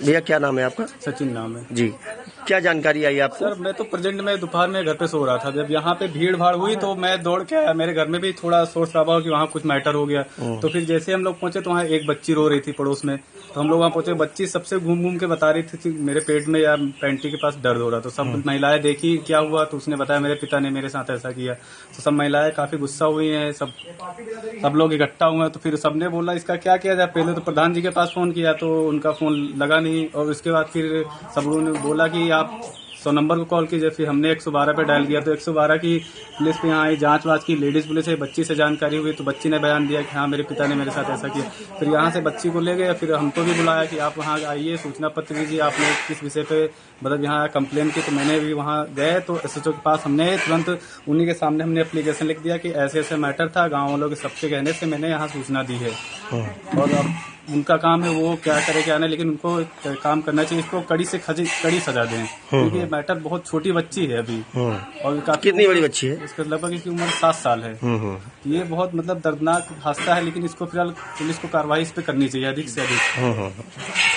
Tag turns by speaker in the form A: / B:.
A: भैया क्या नाम है आपका?
B: सचिन नाम है
A: जी। क्या जानकारी आई आपको?
B: सर मैं तो प्रेजेंट में दोपहर में घर पे सो रहा था, जब यहाँ पे भीड़ भाड़ हुई तो मैं दौड़ के आया। मेरे घर में भी थोड़ा शोर शराबा हो कि वहाँ कुछ मैटर हो गया। तो फिर जैसे हम लोग पहुंचे तो वहाँ एक बच्ची रो रही थी पड़ोस में। तो हम लोग वहाँ पहुंचे, बच्ची सबसे घूम घूम के बता रही थी कि मेरे पेट में या पैंटी के पास दर्द हो रहा। तो सब महिलाएं देखी क्या हुआ, तो उसने बताया मेरे पिता ने मेरे साथ ऐसा किया। तो सब महिलाएं काफी गुस्सा हुई हैं, सब लोग इकट्ठा हुए हैं। तो फिर सबने बोला इसका क्या किया जाए। पहले तो प्रधान जी के पास फोन किया तो उनका फोन लगा नहीं, और उसके बाद फिर सब लोगों ने बोला कि आप 100 नंबर को कॉल कीजिए। फिर हमने 112 पे डायल किया तो 112 की पुलिस पे यहाँ आई, जांच वाच की, लेडीज पुलिस है। बच्ची से जानकारी हुई तो बच्ची ने बयान दिया कि हाँ मेरे पिता ने मेरे साथ ऐसा किया। फिर यहाँ से बच्ची को ले गए, फिर हमको भी बुलाया कि आप वहाँ आइए, सूचना पत्र दीजिए आपने किस विषय पे मतलब यहाँ कंप्लेन की। तो मैंने भी वहाँ गए तो SHO के पास हमने तुरंत उन्हीं के सामने हमने एप्लीकेशन लिख दिया कि ऐसे ऐसे मैटर था, गाँव वालों के सबके कहने से मैंने यहाँ सूचना दी है। और अब उनका काम है वो क्या करे क्या नहीं, लेकिन उनको काम करना चाहिए। इसको कड़ी से कड़ी सजा दें, क्योंकि ये मैटर बहुत छोटी बच्ची है अभी। और
A: कितनी बड़ी बच्ची है?
B: इसका लगभग इसकी उम्र 7 साल है। ये बहुत मतलब दर्दनाक हादसा है, लेकिन इसको फिलहाल पुलिस को कार्रवाई इस पे करनी चाहिए अधिक से अधिक।